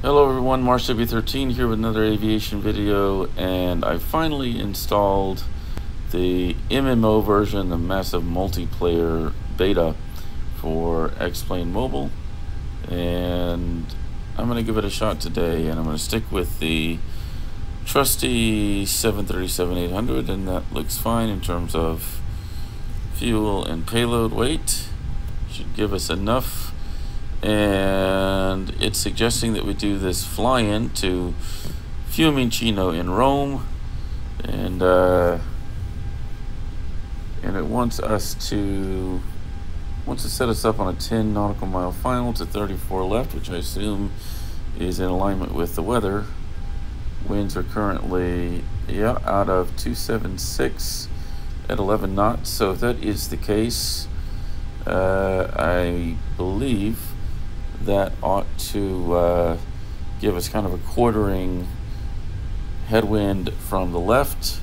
Hello everyone, MarsW13 here with another aviation video, and I finally installed the MMO version, the massive multiplayer beta for X-Plane Mobile, and I'm going to give it a shot today, and I'm going to stick with the trusty 737-800, and that looks fine in terms of fuel and payload weight. Should give us enough. And it's suggesting that we do this fly-in to Fiumicino in Rome, and it wants to set us up on a 10 nautical mile final to 34 left, which I assume is in alignment with the weather. Winds are currently out of 276 at 11 knots. So if that is the case, I believe that ought to give us kind of a quartering headwind from the left,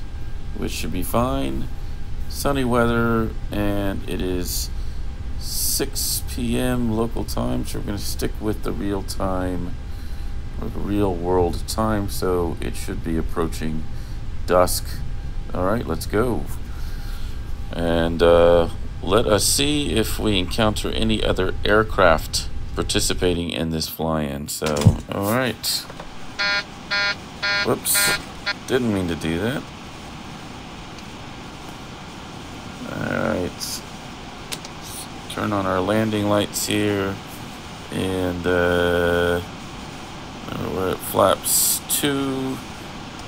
which should be fine. Sunny weather, and it is 6 p.m. local time, so we're going to stick with the real time, or the real world time, so it should be approaching dusk. All right, let's go. And let us see if we encounter any other aircraft participating in this fly-in. So, all right. Whoops, didn't mean to do that. All right, turn on our landing lights here, and we're at flaps 2.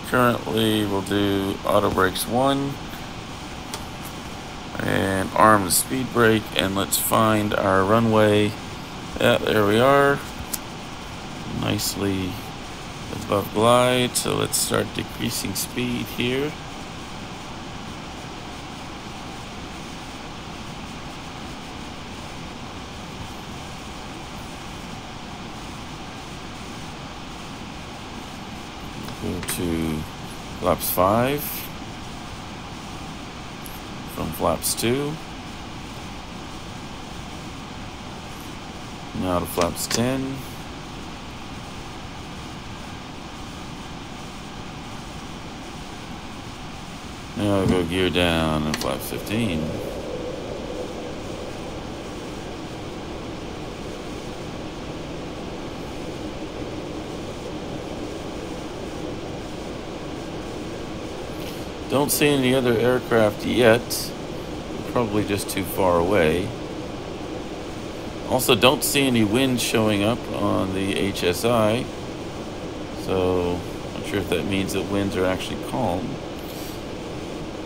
Currently, we'll do auto brakes 1 and arm the speed brake, and let's find our runway. Yeah, there we are, nicely above glide. So let's start decreasing speed here. Go to flaps 5 from flaps 2. Now to flaps 10. Now I'll go gear down on flaps 15. Don't see any other aircraft yet. Probably just too far away. Also, don't see any wind showing up on the HSI, so not sure if that means that winds are actually calm.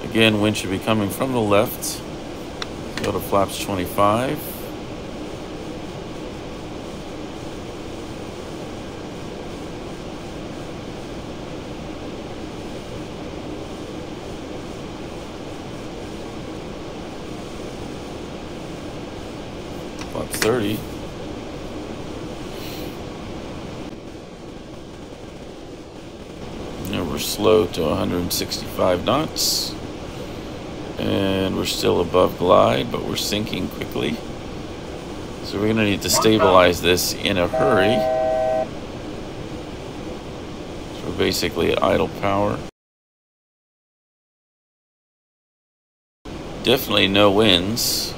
Again, wind should be coming from the left. Go to flaps 25. Flaps 30. Now we're slow to 165 knots. And we're still above glide, but we're sinking quickly. So we're going to need to stabilize this in a hurry. So we're basically at idle power. Definitely no winds.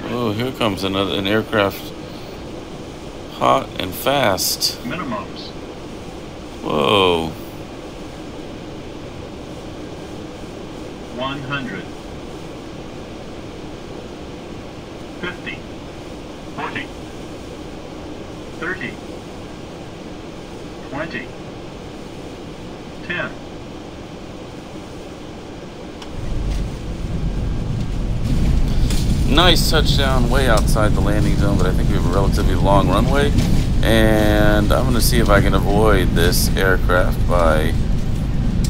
Oh, here comes an aircraft, hot and fast. Minimums. Whoa. 100. 50. 40. 30. 20. 10. Nice touchdown way outside the landing zone, but I think we have a relatively long runway. And I'm going to see if I can avoid this aircraft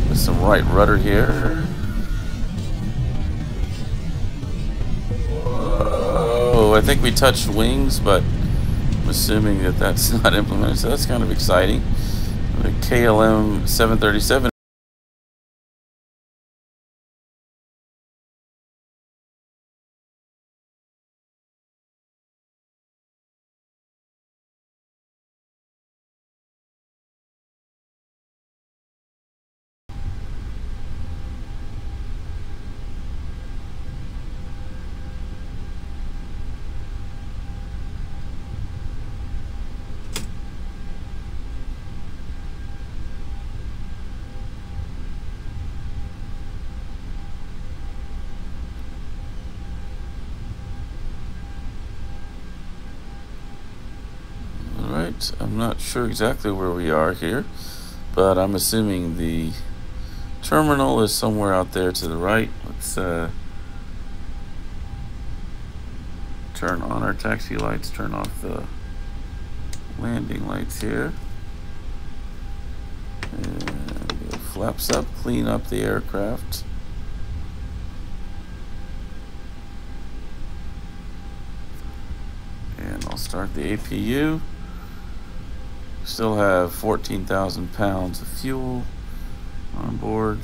with some right rudder here. Oh, I think we touched wings, but I'm assuming that that's not implemented, so that's kind of exciting. The KLM 737 Alright, I'm not sure exactly where we are here, but I'm assuming the terminal is somewhere out there to the right. Let's turn on our taxi lights, turn off the landing lights here. And flaps up, clean up the aircraft. And I'll start the APU. Still have 14,000 pounds of fuel on board.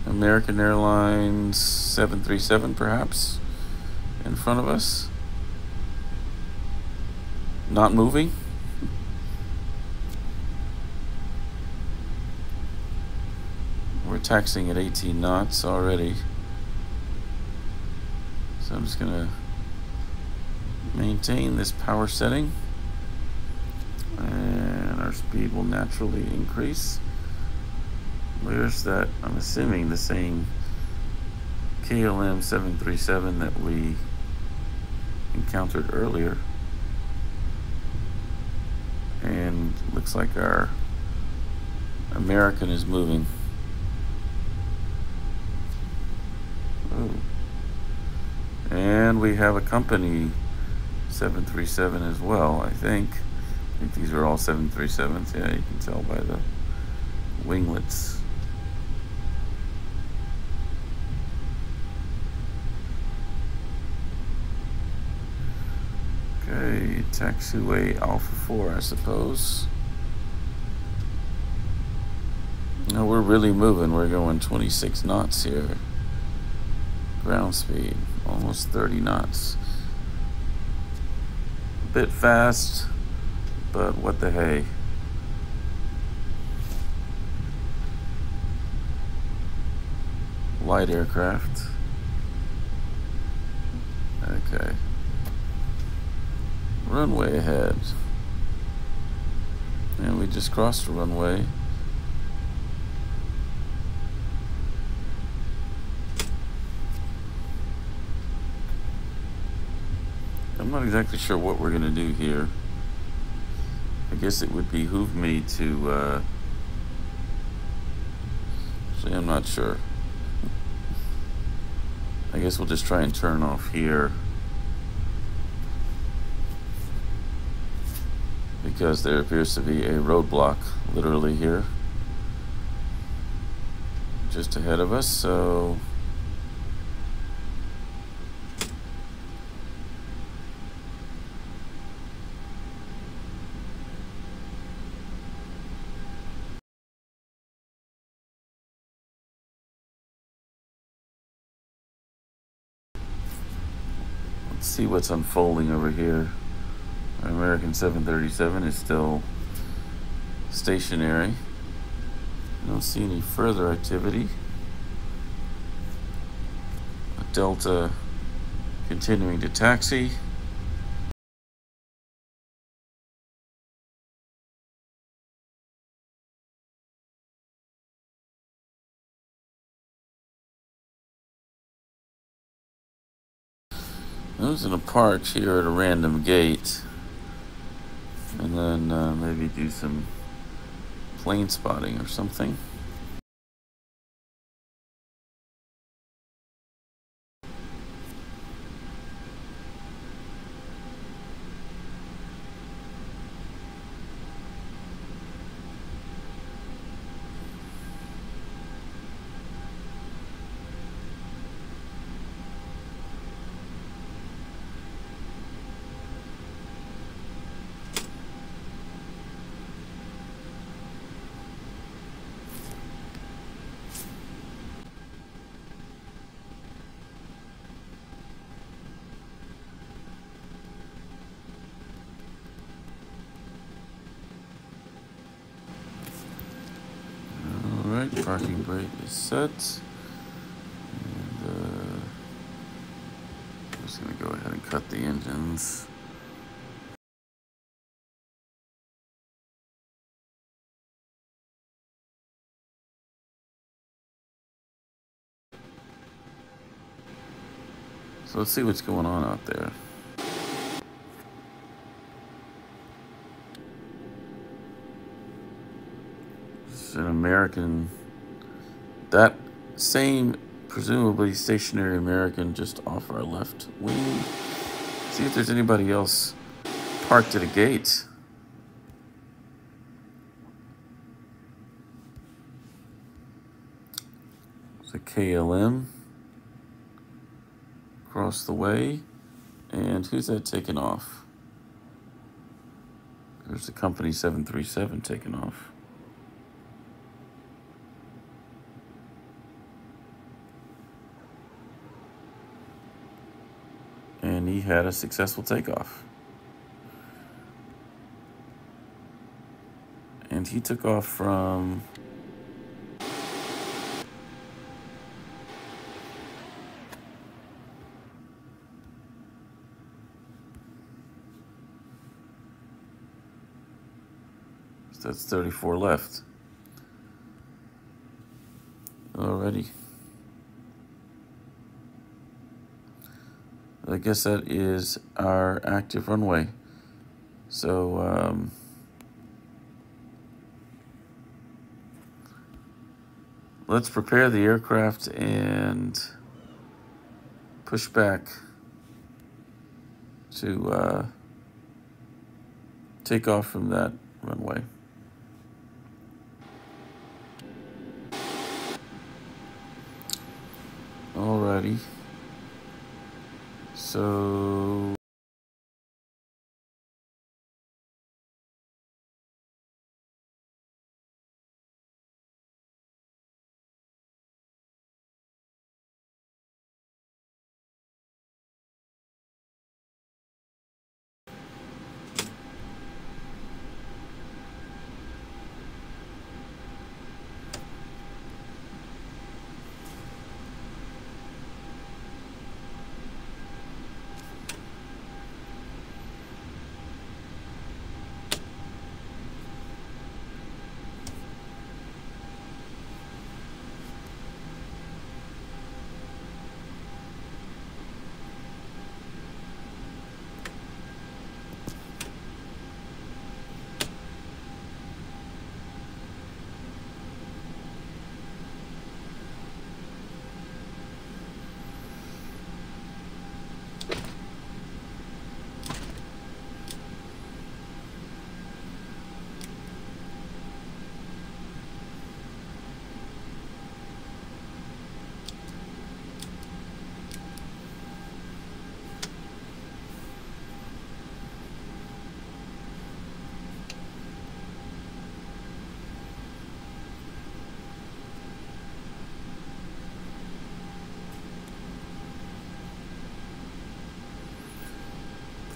American Airlines 737 perhaps in front of us. Not moving. We're taxiing at 18 knots already. So I'm just gonna maintain this power setting, and our speed will naturally increase. Where's that? I'm assuming the same KLM 737 that we encountered earlier. And looks like our American is moving. Ooh. And we have a company 737 as well, I think. I think these are all 737s. Yeah, you can tell by the winglets. Okay, taxiway Alpha 4, I suppose. No, we're really moving. We're going 26 knots here. Ground speed, almost 30 knots. A bit fast, but what the hey. Light aircraft. Okay. Runway ahead. And we just crossed the runway. I'm not exactly sure what we're gonna do here. I guess it would behoove me to actually, I'm not sure. I guess we'll just try and turn off here, because there appears to be a roadblock literally here just ahead of us. So let's see what's unfolding over here. Our American 737 is still stationary. I don't see any further activity. Delta continuing to taxi. I'm just gonna park here at a random gate, and then maybe do some plane spotting or something. Alright, parking brake is set. And I'm just going to go ahead and cut the engines. So let's see what's going on out there. It's an American, that same presumably stationary American just off our left wing. See if there's anybody else parked at a gate. It's a KLM across the way. And who's that taking off? There's the company 737 taking off. And he had a successful takeoff. And he took off from so that's 34 left. Alrighty. I guess that is our active runway. So, let's prepare the aircraft and push back to take off from that runway. Alrighty. So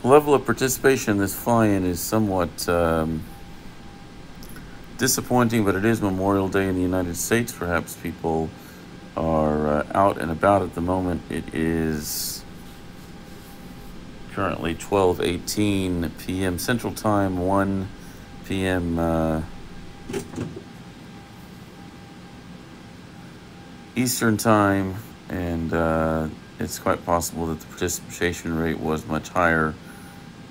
the level of participation in this fly-in is somewhat disappointing, but it is Memorial Day in the United States. Perhaps people are out and about at the moment. It is currently 12:18 p.m. Central Time, 1 p.m. Eastern Time, and it's quite possible that the participation rate was much higher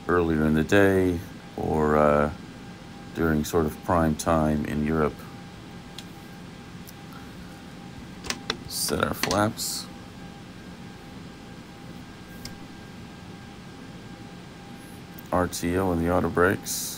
earlier in the day or during sort of prime time in Europe. Set our flaps. RTO and the auto brakes.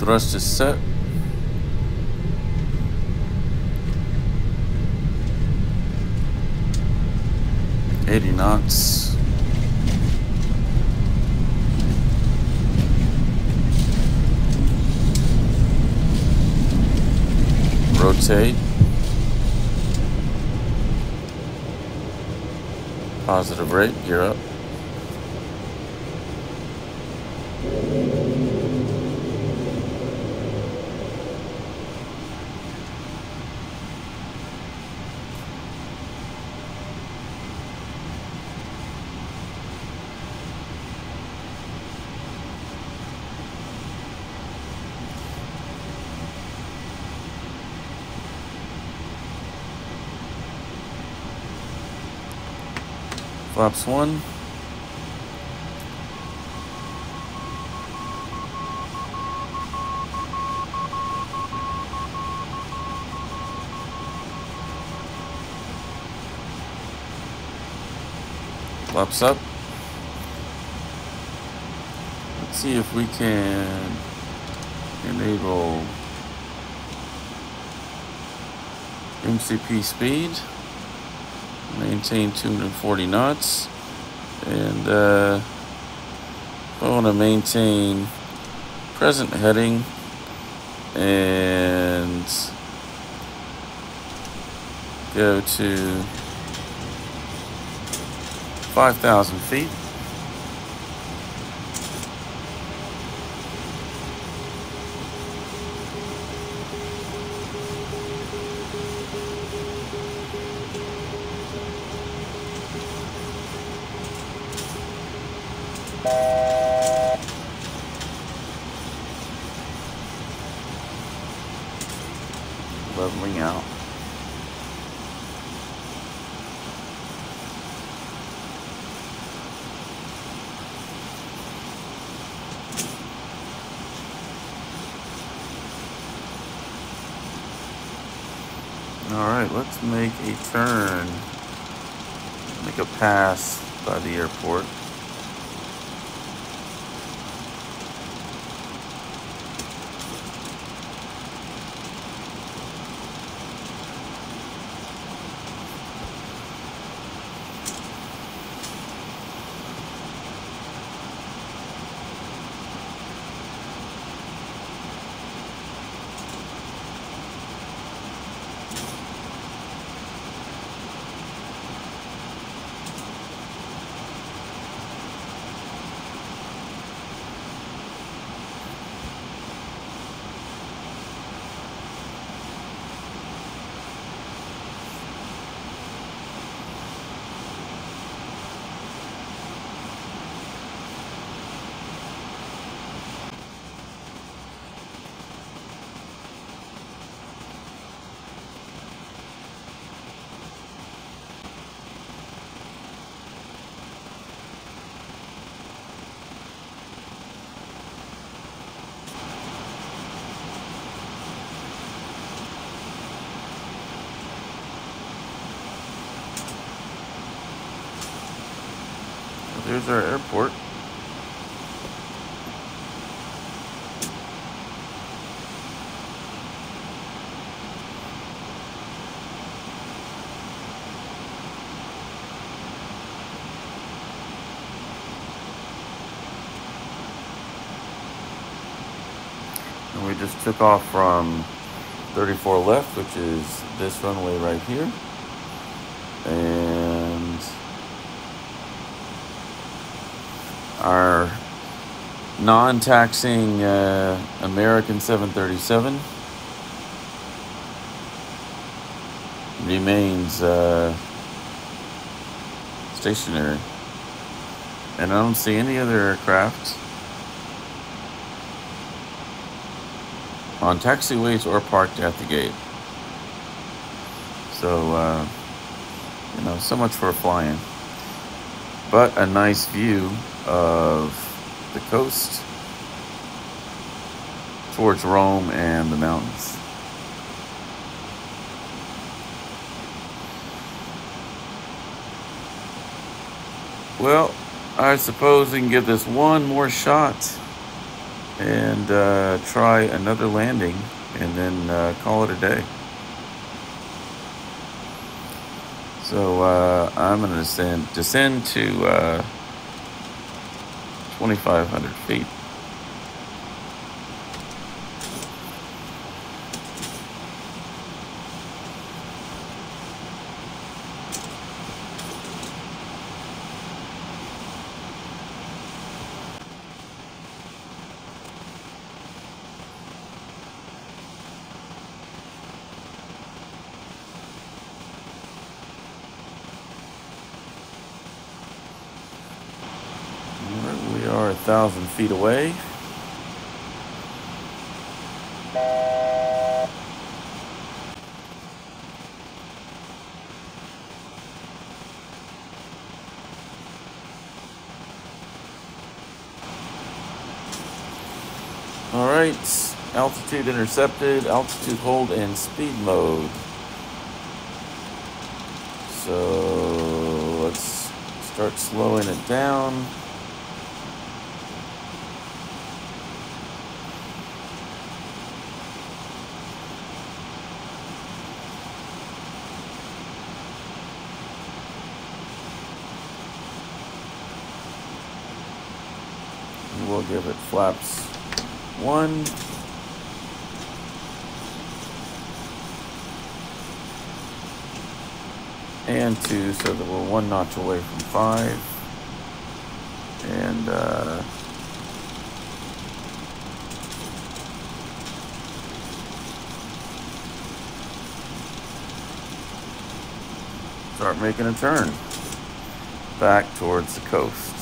Thrust is set. $80 knots. Rotate. Positive rate, gear up. Flaps 1. Flaps up. Let's see if we can enable MCP speed. Maintain 240 knots, and I want to maintain present heading and go to 5,000 feet. Leveling out. All right, let's make a turn, make a pass by the airport. There's our airport. And we just took off from 34 left, which is this runway right here. And our non-taxing American 737 remains stationary. And I don't see any other aircraft on taxiways or parked at the gate. So, you know, so much for flying. But a nice view of the coast towards Rome and the mountains. Well, I suppose we can give this one more shot and try another landing and then call it a day. So I'm going to descend to 2,500 feet. We are 1,000 feet away. All right, altitude intercepted, altitude hold and speed mode. So let's start slowing it down. We'll give it flaps 1. And 2, so that we're 1 notch away from 5. And start making a turn back towards the coast.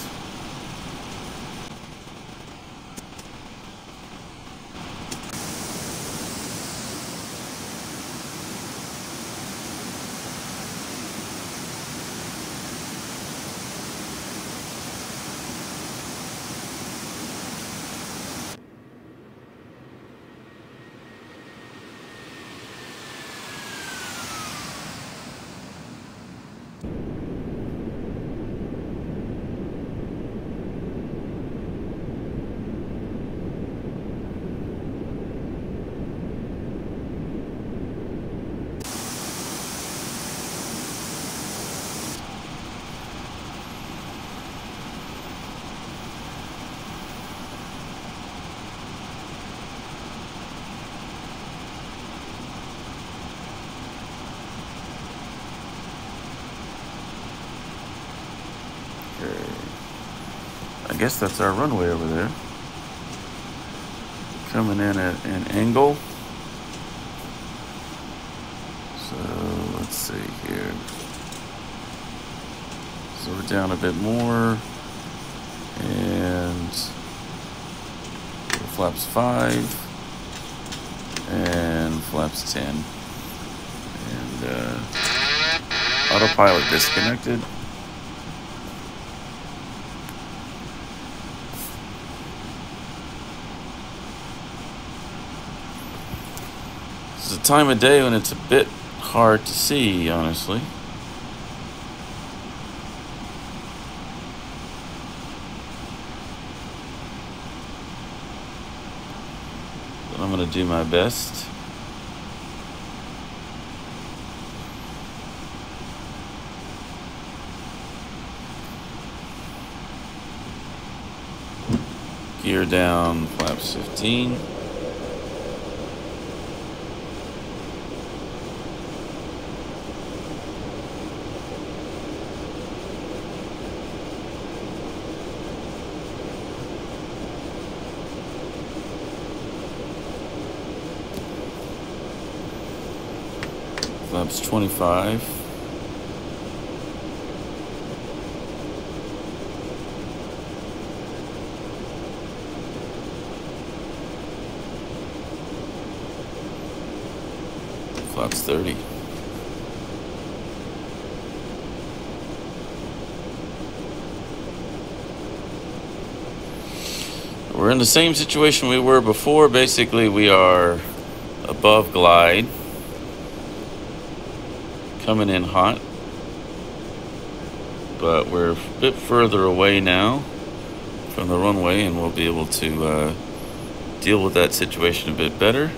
I guess that's our runway over there. Coming in at an angle. So let's see here. So we're down a bit more. And flaps 5. And flaps 10. And autopilot disconnected. It's a time of day when it's a bit hard to see, honestly. But I'm going to do my best. Gear down, flaps 15. Flaps 25. Flaps 30. We're in the same situation we were before. Basically, we are above glide. Coming in hot, but we're a bit further away now from the runway, and we'll be able to deal with that situation a bit better.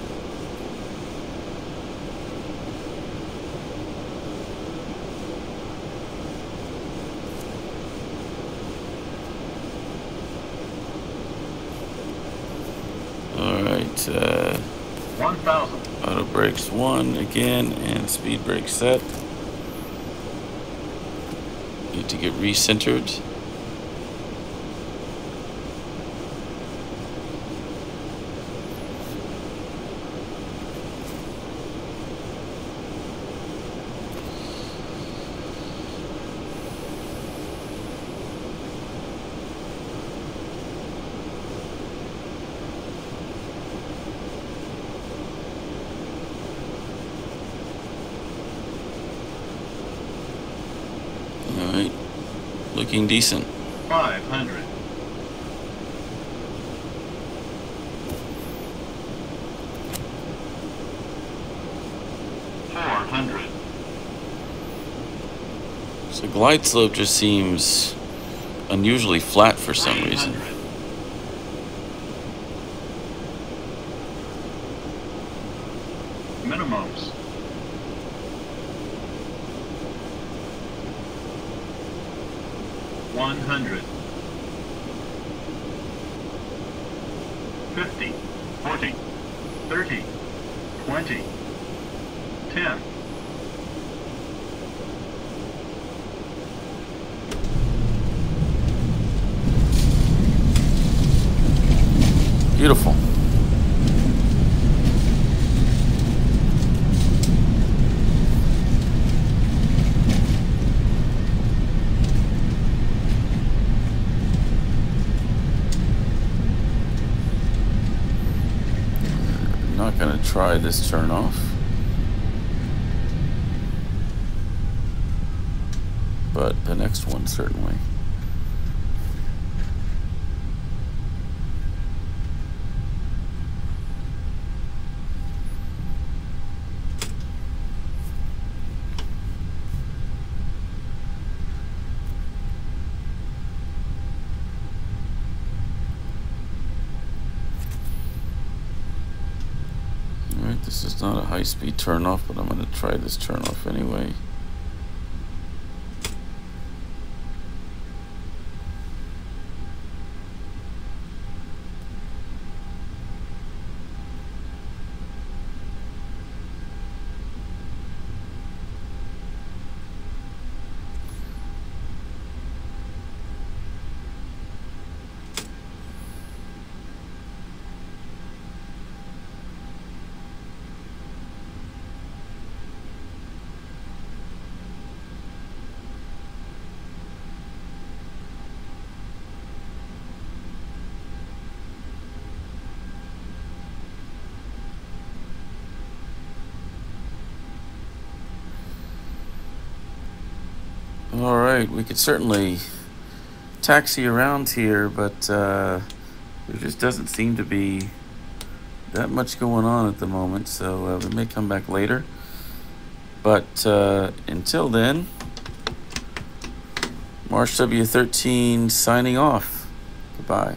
Alright, 1,000. auto brakes 1 again, and speed brake set. Need to get recentered. Alright, looking decent. 500. 400. So glide slope just seems unusually flat for some reason. 300. Minimums. 100. 50. 40. 30. 20. 10. Beautiful. Not going to try this turn off, but the next one certainly. Alright, this is not a high-speed turn-off, but I'm going to try this turn-off anyway. All right, we could certainly taxi around here, but there just doesn't seem to be that much going on at the moment, so we may come back later. But until then, Marsh W13 signing off. Goodbye.